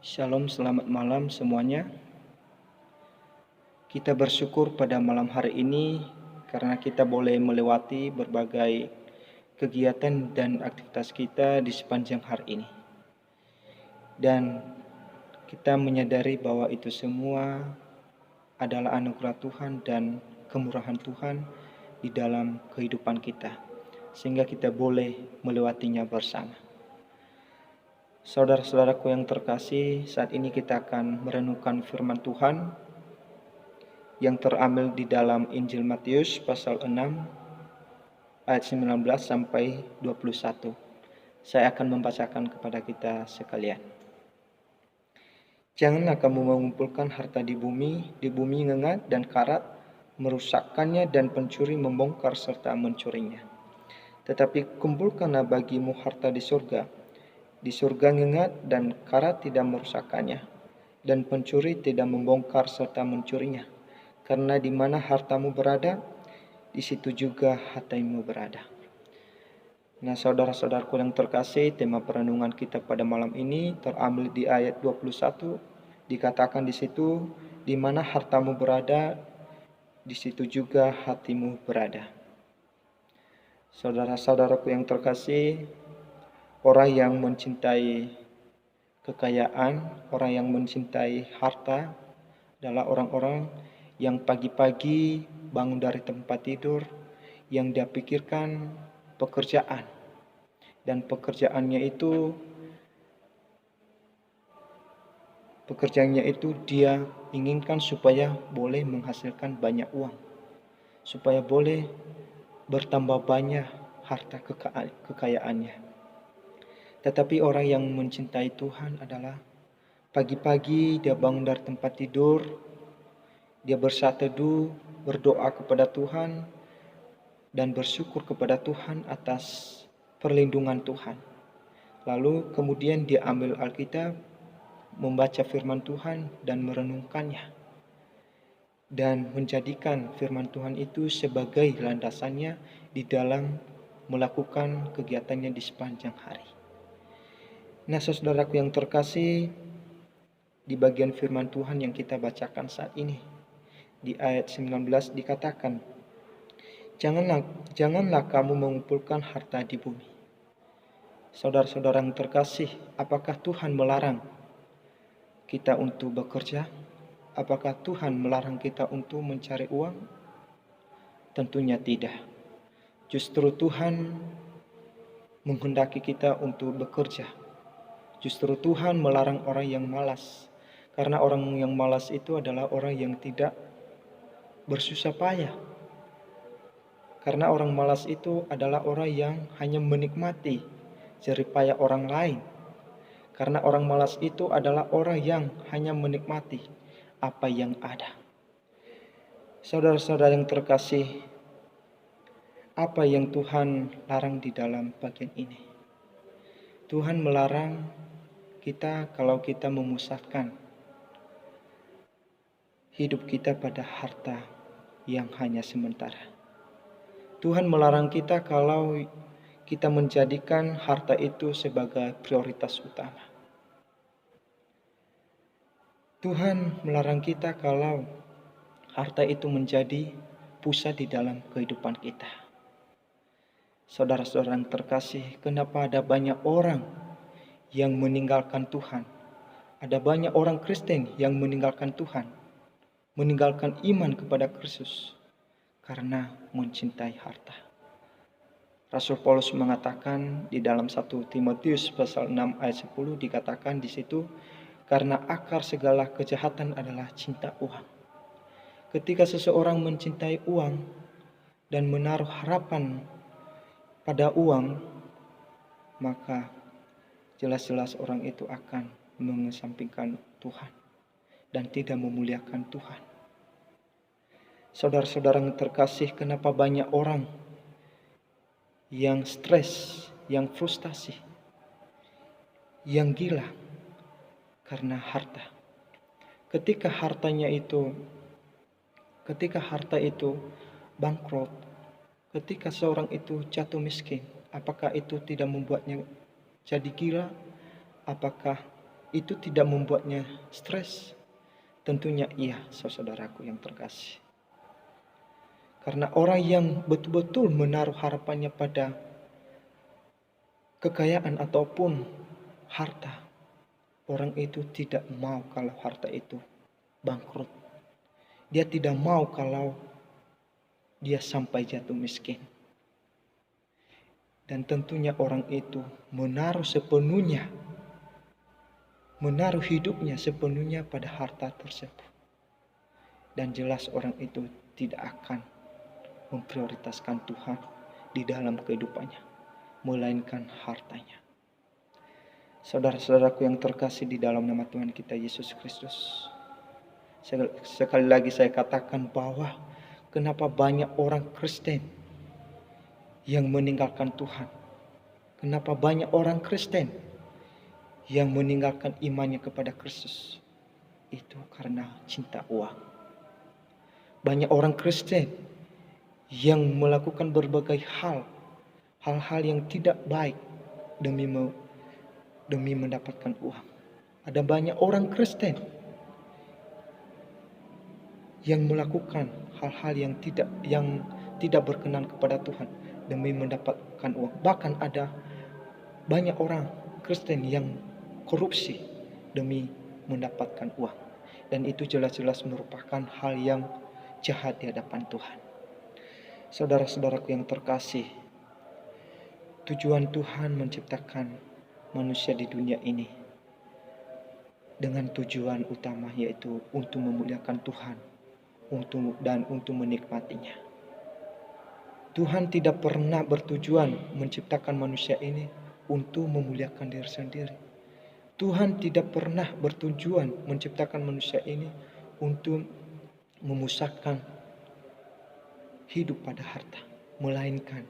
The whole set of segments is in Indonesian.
Shalom, selamat malam semuanya. Kita bersyukur pada malam hari ini karena kita boleh melewati berbagai kegiatan dan aktivitas kita di sepanjang hari ini. Dan kita menyadari bahwa itu semua adalah anugerah Tuhan dan kemurahan Tuhan di dalam kehidupan kita, sehingga kita boleh melewatinya bersama. Saudara-saudaraku yang terkasih, saat ini kita akan merenungkan firman Tuhan yang terambil di dalam Injil Matius pasal 6 ayat 19 sampai 21. Saya akan membacakan kepada kita sekalian. Janganlah kamu mengumpulkan harta di bumi ngengat dan karat merusakkannya dan pencuri membongkar serta mencurinya. Tetapi kumpulkanlah bagimu harta di surga. Di surga ngengat dan karat tidak merusakkannya, dan pencuri tidak membongkar serta mencurinya. Karena di mana hartamu berada, di situ juga hatimu berada. Nah, saudara-saudaraku yang terkasih, tema perenungan kita pada malam ini terambil di ayat 21. Dikatakan di situ, di mana hartamu berada, di situ juga hatimu berada. Saudara-saudaraku yang terkasih, orang yang mencintai kekayaan, orang yang mencintai harta adalah orang-orang yang pagi-pagi bangun dari tempat tidur, yang dia pikirkan pekerjaan. Dan pekerjaannya itu dia inginkan supaya boleh menghasilkan banyak uang, supaya boleh bertambah banyak harta kekayaannya. Tetapi orang yang mencintai Tuhan adalah pagi-pagi dia bangun dari tempat tidur, dia bersatu teduh, berdoa kepada Tuhan, dan bersyukur kepada Tuhan atas perlindungan Tuhan. Lalu kemudian dia ambil Alkitab, membaca firman Tuhan dan merenungkannya, dan menjadikan firman Tuhan itu sebagai landasannya di dalam melakukan kegiatannya di sepanjang hari. Nah, saudaraku yang terkasih, di bagian firman Tuhan yang kita bacakan saat ini, di ayat 19 dikatakan, Janganlah kamu mengumpulkan harta di bumi. Saudara-saudara yang terkasih, apakah Tuhan melarang kita untuk bekerja? Apakah Tuhan melarang kita untuk mencari uang? Tentunya tidak. Justru Tuhan menghendaki kita untuk bekerja. Justru Tuhan melarang orang yang malas. Karena orang yang malas itu adalah orang yang tidak bersusah payah. Karena orang malas itu adalah orang yang hanya menikmati jerih payah orang lain. Karena orang malas itu adalah orang yang hanya menikmati apa yang ada. Saudara-saudara yang terkasih, apa yang Tuhan larang di dalam bagian ini? Tuhan melarang kita kalau kita memusatkan hidup kita pada harta yang hanya sementara. Tuhan melarang kita kalau kita menjadikan harta itu sebagai prioritas utama. Tuhan melarang kita kalau harta itu menjadi pusat di dalam kehidupan kita. Saudara-saudara yang terkasih, kenapa ada banyak orang yang meninggalkan Tuhan? Ada banyak orang Kristen yang meninggalkan Tuhan, meninggalkan iman kepada Kristus karena mencintai harta. Rasul Paulus mengatakan di dalam 1 Timotius pasal 6 ayat 10 dikatakan di situ, karena akar segala kejahatan adalah cinta uang. Ketika seseorang mencintai uang dan menaruh harapan pada uang, maka jelas-jelas orang itu akan mengesampingkan Tuhan dan tidak memuliakan Tuhan. Saudara-saudara yang terkasih, kenapa banyak orang yang stres, yang frustasi, yang gila karena harta? Ketika harta itu bangkrut, ketika seorang itu jatuh miskin, apakah itu tidak membuatnya jadi gila? Apakah itu tidak membuatnya stres? Tentunya iya, saudaraku yang terkasih. Karena orang yang betul-betul menaruh harapannya pada kekayaan ataupun harta, orang itu tidak mau kalau harta itu bangkrut. Dia tidak mau kalau dia sampai jatuh miskin. Dan tentunya orang itu menaruh hidupnya sepenuhnya pada harta tersebut. Dan jelas orang itu tidak akan memprioritaskan Tuhan di dalam kehidupannya, melainkan hartanya. Saudara-saudaraku yang terkasih di dalam nama Tuhan kita Yesus Kristus, sekali lagi saya katakan bahwa kenapa banyak orang Kristen yang meninggalkan Tuhan? Kenapa banyak orang Kristen yang meninggalkan imannya kepada Kristus? Itu karena cinta uang. Banyak orang Kristen yang melakukan berbagai hal-hal yang tidak baik demi mendapatkan uang. Ada banyak orang Kristen yang melakukan hal-hal yang tidak berkenan kepada Tuhan demi mendapatkan uang. Bahkan ada banyak orang Kristen yang korupsi demi mendapatkan uang. Dan itu jelas-jelas merupakan hal yang jahat di hadapan Tuhan. Saudara-saudaraku yang terkasih, tujuan Tuhan menciptakan manusia di dunia ini dengan tujuan utama, yaitu untuk memuliakan Tuhan dan untuk menikmatinya. Tuhan tidak pernah bertujuan menciptakan manusia ini untuk memuliakan diri sendiri. Tuhan tidak pernah bertujuan menciptakan manusia ini untuk memusatkan hidup pada harta, melainkan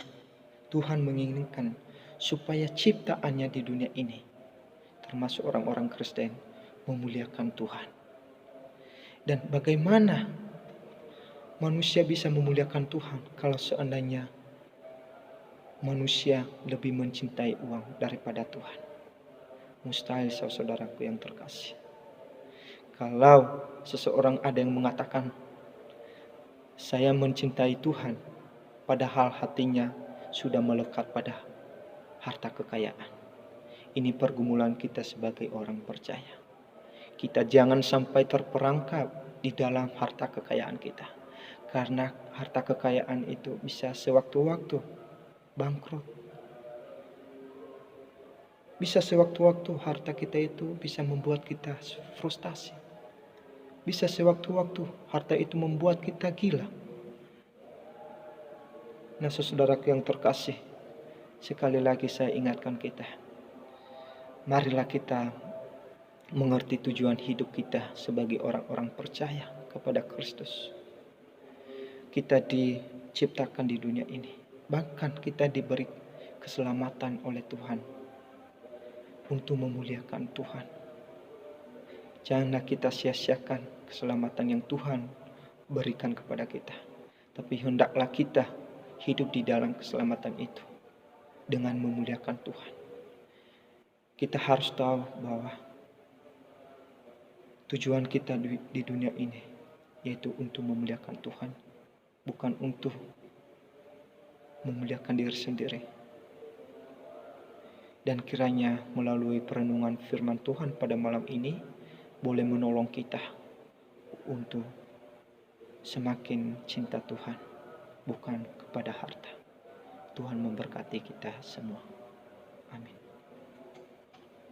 Tuhan menginginkan supaya ciptaannya di dunia ini, termasuk orang-orang Kristen, memuliakan Tuhan. Dan bagaimana manusia bisa memuliakan Tuhan kalau seandainya manusia lebih mencintai uang daripada Tuhan? Mustahil, saudaraku yang terkasih. Kalau seseorang ada yang mengatakan, saya mencintai Tuhan, padahal hatinya sudah melekat pada harta kekayaan. Ini pergumulan kita sebagai orang percaya. Kita jangan sampai terperangkap di dalam harta kekayaan kita. Karena harta kekayaan itu bisa sewaktu-waktu bangkrut. Bisa sewaktu-waktu harta kita itu bisa membuat kita frustasi. Bisa sewaktu-waktu harta itu membuat kita gila. Nah, saudaraku yang terkasih, sekali lagi saya ingatkan kita, marilah kita mengerti tujuan hidup kita sebagai orang-orang percaya kepada Kristus. Kita diciptakan di dunia ini, bahkan kita diberi keselamatan oleh Tuhan untuk memuliakan Tuhan. Janganlah kita sia-siakan keselamatan yang Tuhan berikan kepada kita. Tapi hendaklah kita hidup di dalam keselamatan itu dengan memuliakan Tuhan. Kita harus tahu bahwa tujuan kita di dunia ini yaitu untuk memuliakan Tuhan, bukan untuk memuliakan diri sendiri. Dan kiranya melalui perenungan firman Tuhan pada malam ini boleh menolong kita untuk semakin cinta Tuhan, bukan kepada harta. Tuhan memberkati kita semua. Amin.